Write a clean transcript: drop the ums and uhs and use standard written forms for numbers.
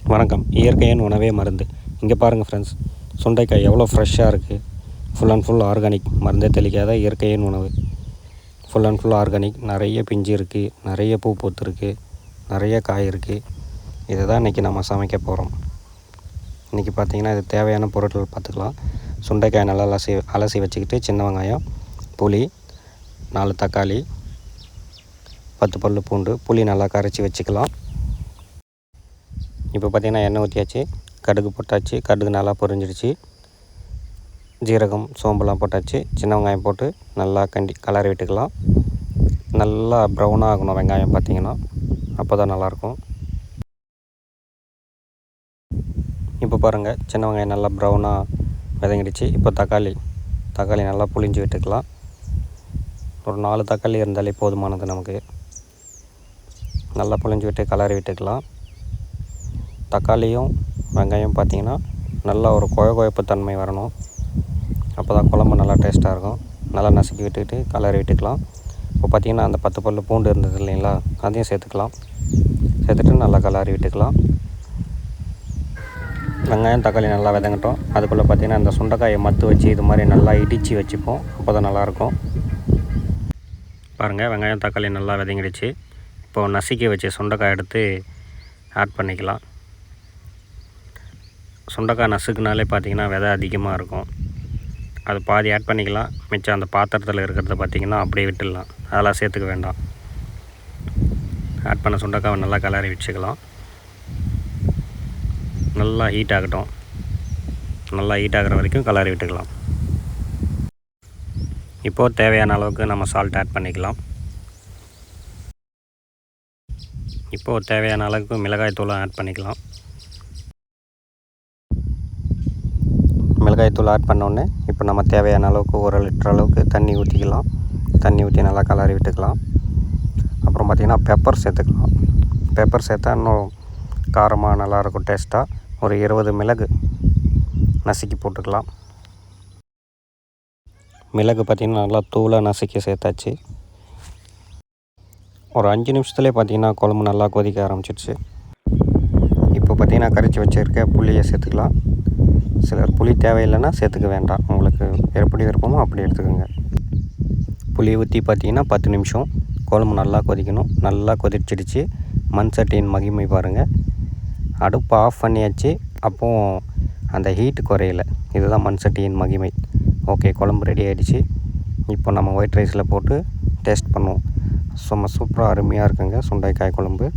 வணக்கம். இயற்கையின் உணவே மருந்து. இங்கே பாருங்கள் ஃப்ரெண்ட்ஸ், சுண்டைக்காய் எவ்வளோ ஃப்ரெஷ்ஷாக இருக்குது. ஃபுல் அண்ட் ஃபுல் ஆர்கானிக், மருந்தே தெளிக்காத இயற்கையின் உணவு. Full and full organic. நிறைய பிஞ்சு இருக்குது, நிறைய பூ பூத்துருக்கு, நிறைய காய் இருக்குது. இதை தான் இன்றைக்கி நம்ம சமைக்க போகிறோம். இன்றைக்கி பார்த்திங்கன்னா இது தேவையான பொருட்கள் பார்த்துக்கலாம். சுண்டைக்காய் நல்லா அலசி வச்சுக்கிட்டு, சின்ன வெங்காயம், புளி, 4 தக்காளி, 10 பல் பூண்டு, புளி நல்லா கரைச்சி வச்சுக்கலாம். இப்போ பார்த்திங்கன்னா எண்ணெய் ஊற்றியாச்சு, கடுகு போட்டாச்சு. கடுகு நல்லா பொரிஞ்சிடுச்சு. ஜீரகம், சோம்புலாம் போட்டாச்சு. சின்ன வெங்காயம் போட்டு நல்லா கலரி விட்டுக்கலாம். நல்லா ப்ரௌனாக ஆகணும் வெங்காயம் பார்த்திங்கன்னா, அப்போ தான் நல்லாயிருக்கும். இப்போ பாருங்கள், சின்ன வெங்காயம் நல்லா ப்ரௌனாக வதங்கிடுச்சு. இப்போ தக்காளி நல்லா புளிஞ்சு விட்டுக்கலாம். ஒரு 4 தக்காளி இருந்தாலே போதுமானது நமக்கு. நல்லா புளிஞ்சு விட்டு கலரி விட்டுக்கலாம். தக்காளியும் வெங்காயம் பார்த்திங்கன்னா நல்லா ஒரு குழப்பு தன்மை வரணும். அப்போ தான் குழம்பு நல்லா டேஸ்ட்டாக இருக்கும். நல்லா நசுக்கி விட்டுக்கிட்டு கலரி விட்டுக்கலாம். இப்போ பார்த்திங்கன்னா அந்த 10 பல் பூண்டு இருந்தது இல்லைங்களா, அதையும் சேர்த்துக்கலாம். சேர்த்துட்டு நல்லா கலரி விட்டுக்கலாம். வெங்காயம் தக்காளி நல்லா வதங்கட்டும். அதுக்குள்ளே பார்த்திங்கன்னா அந்த சுண்டைக்காயை மத்து வச்சு இது மாதிரி நல்லா இடித்து வச்சுப்போம். அப்போ தான் நல்லாயிருக்கும். பாருங்கள், வெங்காயம் தக்காளி நல்லா வதங்கிடுச்சு. இப்போது நசுக்கி வச்சு சுண்டைக்காய் எடுத்து ஆட் பண்ணிக்கலாம். சுண்டைக்காய் நசுக்குனாலே பார்த்திங்கன்னா விதை அதிகமாக இருக்கும். அது பாதி ஆட் பண்ணிக்கலாம். மிச்சம் அந்த பாத்திரத்தில் இருக்கிறத பார்த்திங்கன்னா அப்படியே விட்டுடலாம். அதெல்லாம் சேர்த்துக்க வேண்டாம். ஆட் பண்ண சுண்டைக்காவை நல்லா கலரி வச்சுக்கலாம். நல்லா ஹீட் ஆகட்டும். நல்லா ஹீட் ஆகிற வரைக்கும் கலரி விட்டுக்கலாம். இப்போது தேவையான அளவுக்கு நம்ம சால்ட் ஆட் பண்ணிக்கலாம். இப்போது தேவையான அளவுக்கு மிளகாய் தூளும் ஆட் பண்ணிக்கலாம். மிளகாய் தூள் ஆட் பண்ணோடனே இப்போ நம்ம தேவையான அளவுக்கு 1 லிட்டர் அளவுக்கு தண்ணி ஊற்றிக்கலாம். தண்ணி ஊற்றி நல்லா கலரி விட்டுக்கலாம். அப்புறம் பார்த்திங்கன்னா பெப்பர் சேர்த்துக்கலாம். பெப்பர் சேர்த்தா இன்னும் காரமாக நல்லாயிருக்கும் டேஸ்ட்டாக. ஒரு 20 மிளகு நசுக்கி போட்டுக்கலாம். மிளகு பார்த்திங்கன்னா நல்லா தூளாக நசுக்கி சேர்த்தாச்சு. ஒரு 5 நிமிஷத்துலேயே பார்த்திங்கன்னா குழம்பு நல்லா கொதிக்க ஆரம்பிச்சிடுச்சு. இப்போ பார்த்திங்கன்னா கரைச்சி வச்சுருக்க புளியை சேர்த்துக்கலாம். சிலர் புளி தேவையில்லைன்னா சேர்த்துக்க வேண்டாம். உங்களுக்கு எப்படி விருப்பமோ அப்படி எடுத்துக்கோங்க. புளி ஊற்றி பார்த்திங்கன்னா 10 நிமிஷம் குழம்பு நல்லா கொதிக்கணும். நல்லா கொதிச்சிடுச்சு. மண் சட்டியின் மகிமை பாருங்கள். அடுப்பை ஆஃப் பண்ணியாச்சு. அப்போது அந்த ஹீட்டு குறையல. இதுதான் மண் சட்டியின் மகிமை. ஓகே, குழம்பு ரெடி ஆகிடுச்சு. இப்போ நம்ம ஒயிட் ரைஸில் போட்டு டேஸ்ட் பண்ணுவோம். சும்மா சூப்பராக அருமையாக இருக்குங்க சுண்டைக்காய் குழம்பு.